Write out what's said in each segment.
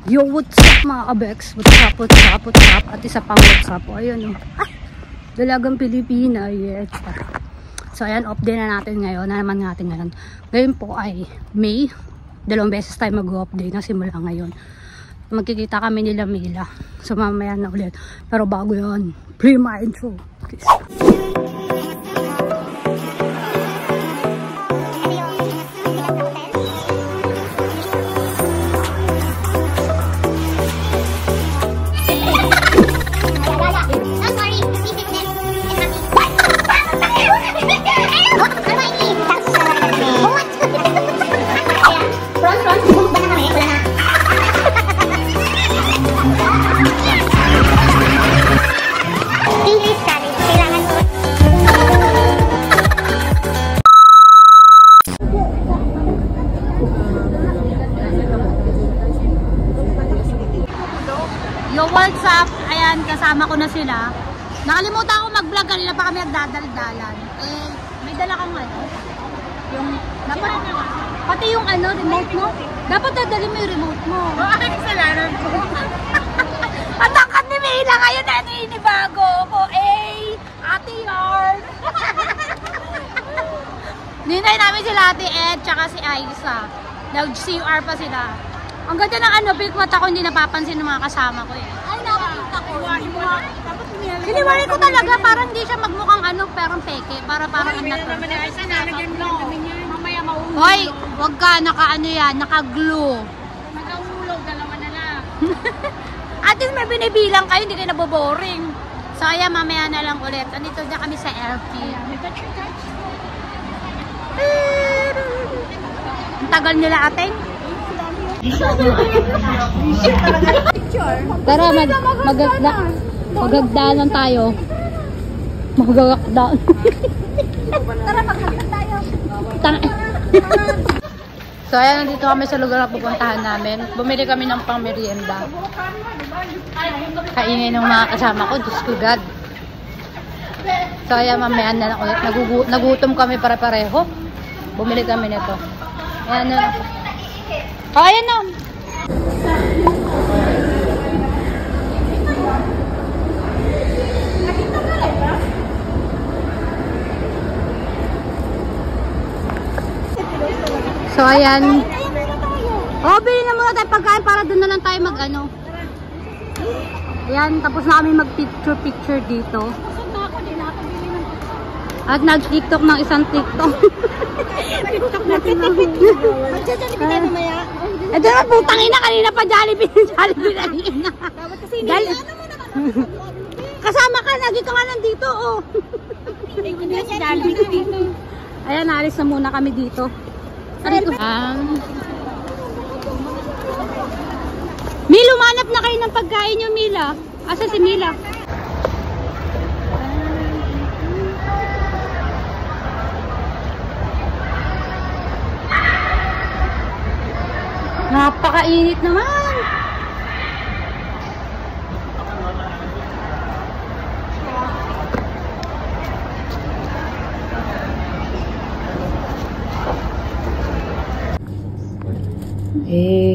Yo, what's up mga kabex? What's up, what's up, what's up? At isa pang what's up. O, ayun o. Dalagang Pilipina. Yes. So, ayan, off day na natin ngayon. Na naman natin ngayon. Ngayon po ay May. 2 beses tayo mag-off day na simula ngayon. Magkikita kami nila Mila. So, mamaya na ulit. Pero bago yun, play my intro. Please. Yo, what's up? Ayan, kasama ko na sila. Nakalimutan ako mag-vlog kanina pa kami nagdadaldalan. Eh, may dala kang ano? Yung, dapat, pati yung ano, remote mo. Dapat dadali mo yung remote mo. Bakit kasalanan ko? Patakat ni Mila ngayon na inibago ko. Ate Yard. Ninay namin sila Ate Ed, tsaka si Aiza. Nag-CR pa sila. Ang ganda ng ano, big mata ko, hindi napapansin ng mga kasama ko eh. Ay, nakakita ko. Hiniwalay ko talaga, parang hindi siya magmukhang ano, parang peke. Parang ang natural. Mamaya mauulog. Hoy, wag ka, naka-ano yan, naka-glue. Naka-ulog, dalawa na lang. At least may binibilang kayo, hindi kayo naboboring. So, ayan, mamaya na lang ulit. Andito na kami sa LP. Ang tagal nila ating. Tara, magagdaan tayo. Magagdaan. Tara, magagdaan tayo. So, ayan, nandito kami sa lugar na pupuntahan namin. Bumili kami ng pang-merienda. Kaingay ng mga kasama ko. Diyos ko, God. So, ayan, mamaya na lang ulit. Nagutom kami pare-pareho. Bumili kami nito. Ayan na. Oh, ayan na. So, ayan. Oh, bilhin na muna tayo pagkain para doon na lang tayo mag-ano. Ayan, tapos na kami mag-picture dito. At nag-tiktok ng isang tiktok. TikTok natin na. Magja-Jollibee tayo mamaya. Eh, doon ang putang ina. Kanina pa Jollibee na ina. Dapat kasi hindi. Kasama ka. Lagi ka nga nandito, oh. Hindi si Jollibee dito. Ayan, naalis na muna kami dito. Mila, umanap na kayo ng pagkain nyo, Mila. Asa si Mila? Napakainit naman.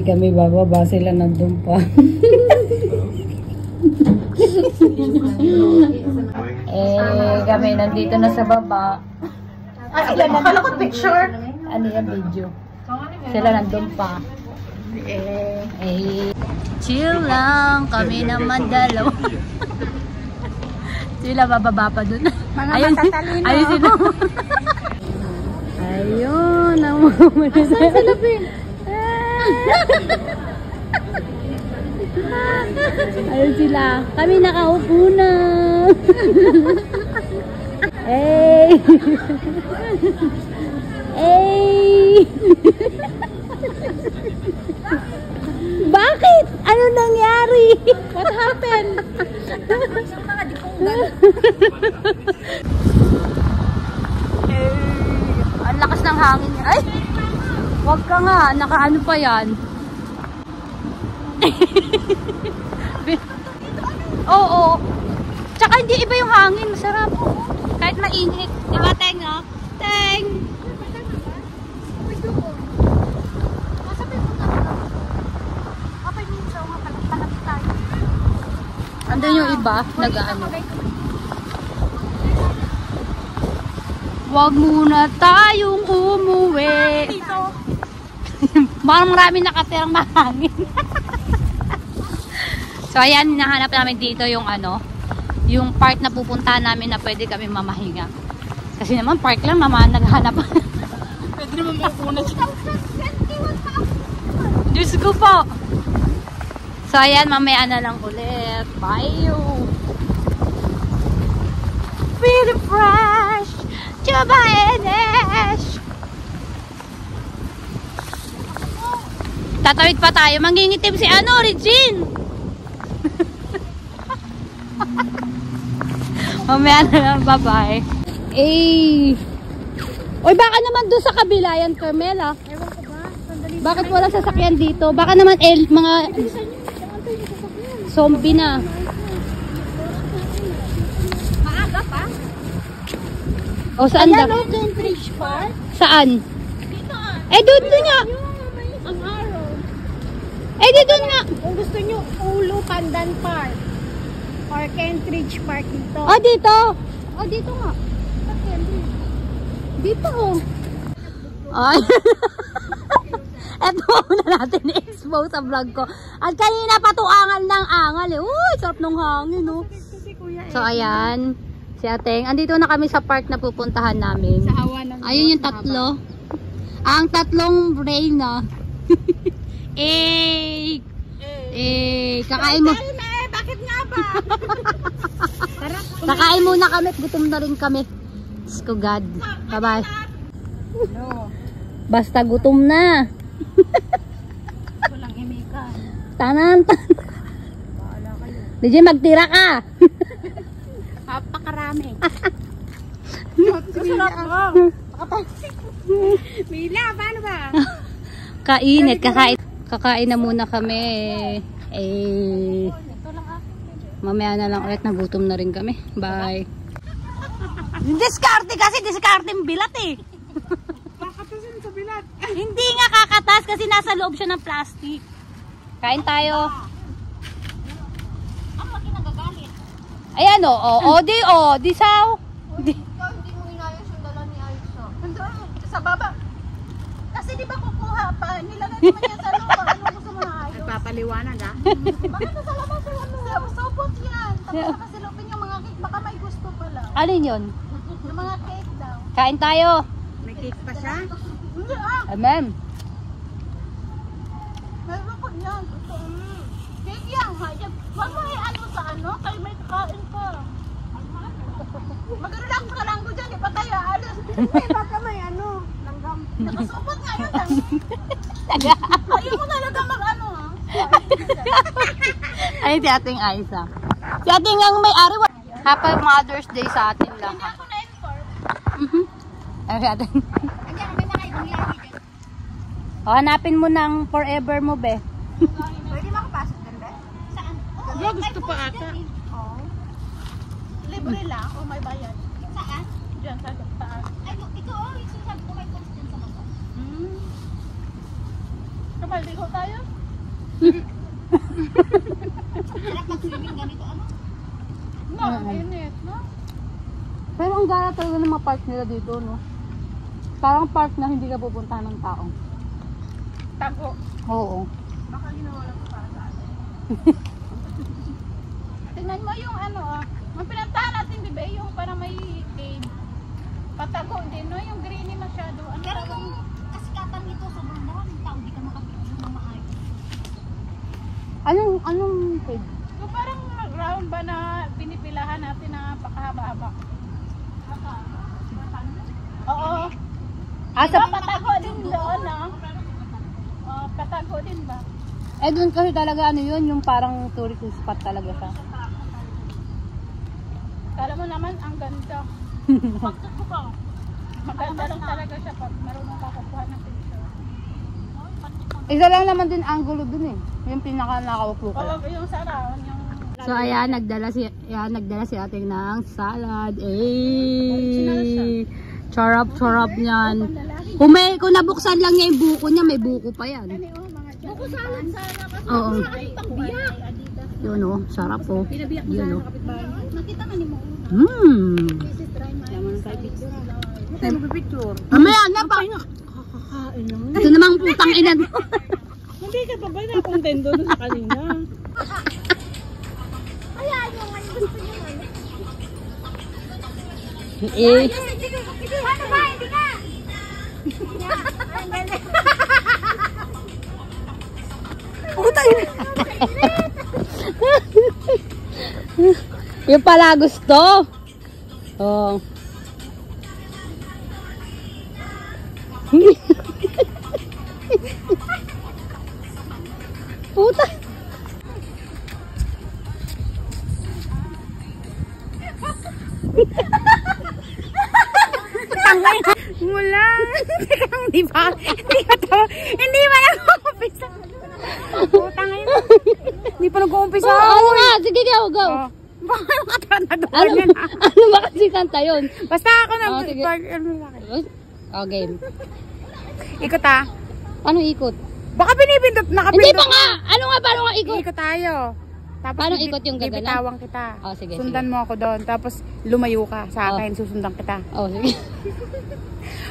Kami bababa, sila nandun pa. Kami nandito na sa baba. Sila nakala ko picture. Ano yung video? Sila nandun pa. Chill lang, kami naman dalawa. Sila bababa pa dun. Ayun, ayun sila. Ayun, asan sila Pin? Ayun sila. Kami nakaupo na. Bakit? Ano nangyari? What happened? Mga dikunggan. Ang lakas ng hangin. Ay! Wag ka nga. Nakaano pa yan? Oo. Tsaka hindi iba yung hangin. Masarap. Kahit mainit. Diba, Teng? No? Teng! Nandun yung iba, nag-ano. Wag muna tayong umuwi. Marami nakatirang mahangin. So ayan, hinahanap namin dito yung ano, yung park na pupuntahan namin na pwede kami mamahinga. Kasi naman park lang naman naghanap. Pwede naman makuna siya. Diyos ko po. So ayan, mamaya na lang ulit. Bye you. Feeling fresh. Chuba Enesh. Tatawid pa tayo. Mangingitim si ano, Regine. Mamaya na lang. Bye-bye. Eh. Oy, baka naman doon sa kabila yan, Carmela. Ewan ko ba? Sandali. Bakit wala sasakyan dito? Baka naman mga zombie na. Maaga pa? O saan Ayan, daw? Kentridge Park. Saan? Dito ah. Eh, doon nga. Ang araw. Eh, dito nga. Kung gusto nyo, Ulu Pandan Park. Or Kentridge Park dito. Oh, dito. Oh, dito nga. Dito oh. Ay. Eto na natin i-expose sa vlog ko. At kanina patuangal ng angal eh. Uy, sarap ng hangin oh. So, ayan. Si Ateng. Andito na kami sa park na pupuntahan namin. Sa awa ng Ayun yung tatlo. Ang tatlong brain na. Eh. Kakain mo. Bakit nga ba? Kakain muna kami. Gutom na rin kami. Diyos ko God. Bye-bye. No. Basta gutom na. Walang imikan. Tanan. Bahala kayo. DJ, magtira ka. Papakarami. Masarap mo. Mila, paano ba? Kainit. Kakain na muna kami. Eh. Mamaya na lang ulit. Nagutom na rin kami. Bye. Diskarte kasi. Diskarte yung bilat eh. Kakatasin sa bilat. Hindi nga kakatas kasi nasa loob siya ng plastic. Kain tayo. Ang laki nagagalit. Ayan o. Di saw. Di. Ikaw hindi mo inayos yung dala ni Aisha. Sa baba. Kasi di ba kukuha pa? Nilagay naman yan sa loob. Ano gusto mo na ayos? Nagpapaliwanag ah. Bakit nasa labas yung ano? Sobot yan. Tapos nakasilupin yung mga cake. Baka may gusto pala. Alin yun? Yung mga cake daw. Kain tayo. May cake pa siya? Hindi ah. Amen. Meron po yan. Cake yan. Huwag mo ano sa ano. Kaya may kakain ka. Magano lang sa kalanggo dyan. Ipatay alis. Baka may ano. Langgam. Nakasupot nga yun. Ayaw mo talaga mag ano ah. Ay, si ating Aiza. Si ating ang may-ari. Happy Mother's Day sa atin Hindi lahat. ako na-inform. Ay, si ating. Andiyan, may nakaibang lagi dyan. O, hanapin mo ng forever mo, be. Pwede makapasok dyan, be? Saan? Gusto pa ata. Oo. Libre lang o may bayad? Saan? Diyan, sa taas. Ay, ito oh, yung sinasabi ko may cost dyan sa baba. Kamaldigo tayo? Sarap mag-swimming ganito, ano? No, init, no? Pero ang gara talaga ng mga park nila dito, no? Parang park na hindi ka pupuntahan ng tao. Tago. Oo. Baka ginawa lang ko para sa atin. Tingnan mo yung ano ah. Ang pinantahan natin, di ba? Yung para may cave. Patago din, no? Yung greeny masyado. Ano pero yung kasikatan nito, sobrang maraming tao. Hindi ka makapicture na maayos. Anong page? So parang round ba na pinipilahan natin na pakahaba-haba? Oo. Sa Patago din doon, no? Patago din ba? Eh, doon kasi talaga ano yun, yung parang tourist spot talaga siya. Kala mo naman, ang ganda. Maganda lang talaga siya pag marunong kakukuha ng picture. Isa lang naman din angulo dun eh. Yung pinaka nakaupo ka. Oo, yung sarap. So ayan, nagdala si ating ng salad. Eh. Charap niyan. Kung nabuksan lang niya yung buko niya, may buko pa yan. Buko salad sana kasi Oo. pangbiyak. Yun o, sarap o. Yun o. Nakita ka ni mo. Tayo magpipicture. Mamaya na pa. Ito namang putang ina. Hindi ka pa ba na-contento doon sa kanina? Hayaan nyo nga yung gusto nyo. Eh. Ano ba? Hindi ka! Putang ina. Yung pala gusto. Oh. Puta. Mula. Hindi pa nag-uumpisa. Putang ina. Hindi pa nag-uumpisa. Ano nga? Sige, go. Baka nakatanaduan yan. Ano ba kasi kanta yun? Basta ako na. Sige. Oh, game. Ikot ah. Paano ikot? Baka pinipindot, nakapindot. Hindi pa nga! Ano nga? Paano nga ikot? Ikot tayo. Tapos Paano ikot yung gagana? bibitawan kita. Oh, sige, Sundan sige. mo ako doon. Tapos lumayo ka sa akin. Susundan kita. Oh, sige.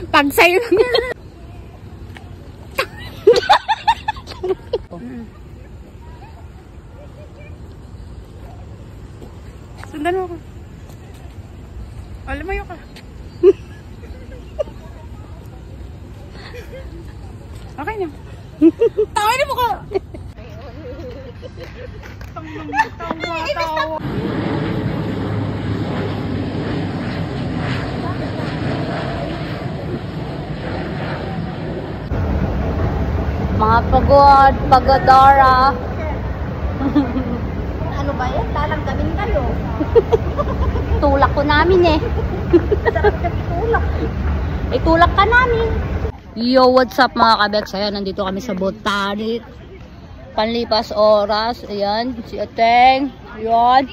Pag sa'yo lang. Sundan mo ako. O, lumayo ka. Okay na. Tawin mo ka! Mga pagodora. Ano ba yan? Lalanggamin kayo. Tulak ko namin eh. Sarap ka tulak. Itulak ka namin. Yo, what's up mga kabeks? Ayan, nandito kami sa Botanic. Panlipas oras. Ayan, si Ateng. Ayan.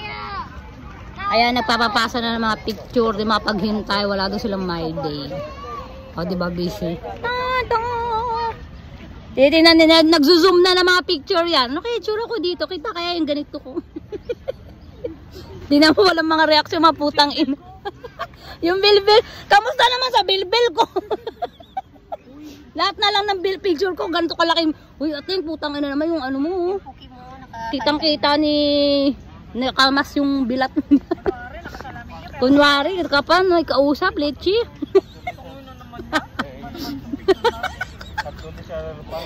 Ayan, nagpapapasa na ng mga picture. Di mga paghintay. Wala daw silang my day. O, diba busy? Titinan nila, nagzo-zoom na ng mga picture yan. Ano kaya itsura ko dito? Kita kaya yung ganito ko. Di na mo walang mga reaksyon, mga putang ina. Yung bilbil. Kamusta naman sa bilbil ko? Lahat na lang ng picture ko, ganito kalaki. Uy, ating putang ina naman yung ano mo. Kitang-kita ni nakamas yung bilat. Kunwari, ka pa, may kausap, lechi.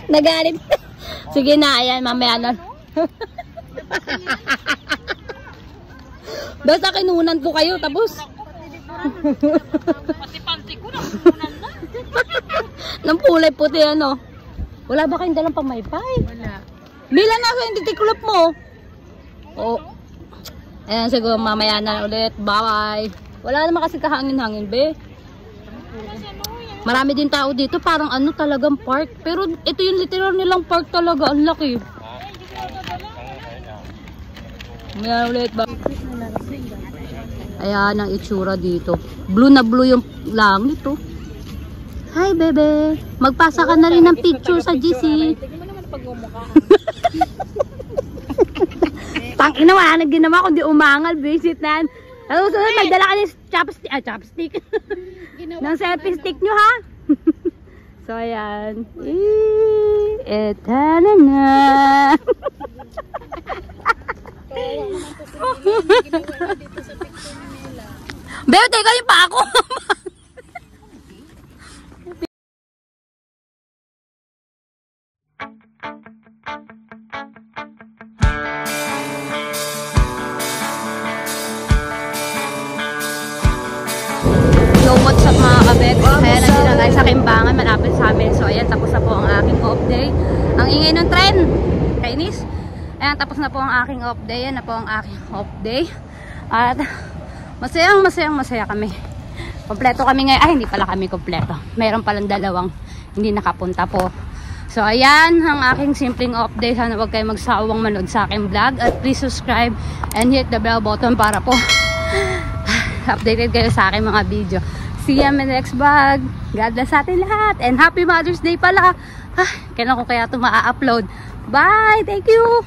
Nagalit. Sige na, ayan, mamaya na. Basta kinunan ko kayo, tapos. Pati-panti ko na, kunan na. Nang pulay puti, ano. Wala ba kayong dalang pamaypay? Wala. Bilang nasa yung titiklop mo. Oo. Ayan, siguro mamaya na ulit. Bye-bye. Wala naman kasi kahangin-hangin, be. Marami din tao dito, parang ano talagang park. Pero ito yung literal nilang park talaga, ang laki. Ayan ulit ba? Ayan ang itsura dito. Blue na blue yung langit oh. Hi bebe, magpasa ka na rin ng picture sa GC. Tangina, wala na ginawa kundi umangal, visit na. Ano sunod, magdala ka ng chopstick. Ng selfie stick nyo ha. So ayan. Eta na na. Beo, teka yung pa ako. Yo, what's up mga kabek? Ayan, nandito na tayo sa Kimbangan, malapit sa amin. So ayan, tapos na po ang aking off day. Ang ingay ng tren. Kainis. Ayan, tapos na po ang aking off day. Yan na po ang aking off day. At masaya kami. Kompleto kami ngayon. Ay, hindi pala kami kompleto. Mayroon palang dalawang hindi nakapunta po. So ayan, ang aking simpleng off day. Sana huwag kayo magsawang manood sa aking vlog. At please subscribe and hit the bell button para po updated kayo sa aking mga video. See you in the next vlog. God bless sa atin lahat. And happy Mother's Day pala. Kailan ko kaya ito maa-upload. Bye! Thank you!